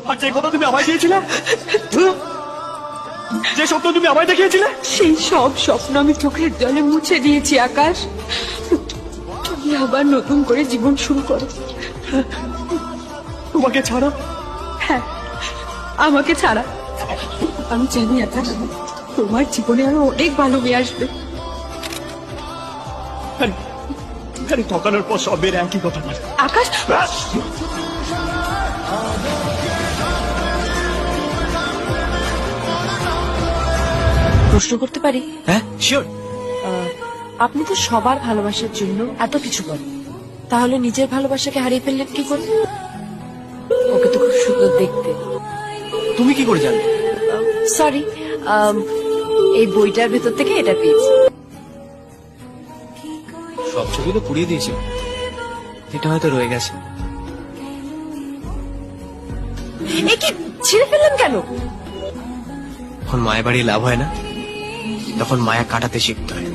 আর যে কথা তুমি আমায় দিয়েছিলে, যে স্বপ্ন তুমি আমায় দেখিয়েছিলে, সেই সব স্বপ্ন আমি চোখের জলে মুছে দিয়েছি আকাশ। তুমি আবার নতুন করে জীবন শুরু করো। তোমাকে ছাড়া। হ্যাঁ, আমাকে ছাড়া। আমি জানি আকাশ, তোমার জীবনে আরো অনেক ভালো মেয়ে আসবে। আরে ঠকানোর পর সবের একই কথা বলে। আকাশ, প্রশ্ন করতে পারি? হ্যাঁ, শিওর। আপনি তো সবার ভালোবাসার জন্য এত কিছু করেন, তাহলে নিজের ভালোবাসাকে হারিয়ে ফেললেন কি করে? ওকে তো খুব সুন্দর দেখতে। তুমি কি করে জানলে? সরি, এই বইটার ভেতর থেকে এটা পেয়েছি। সব ছবি তো পুড়িয়ে দিয়েছি, এটা হয়তো রয়ে গেছে। এ কি ছিঁড়ে ফেললেন কেন? যখন মায়া বাড়িয়ে লাভ হয় না, তখন মায়া কাটাতে শিখতে হয়।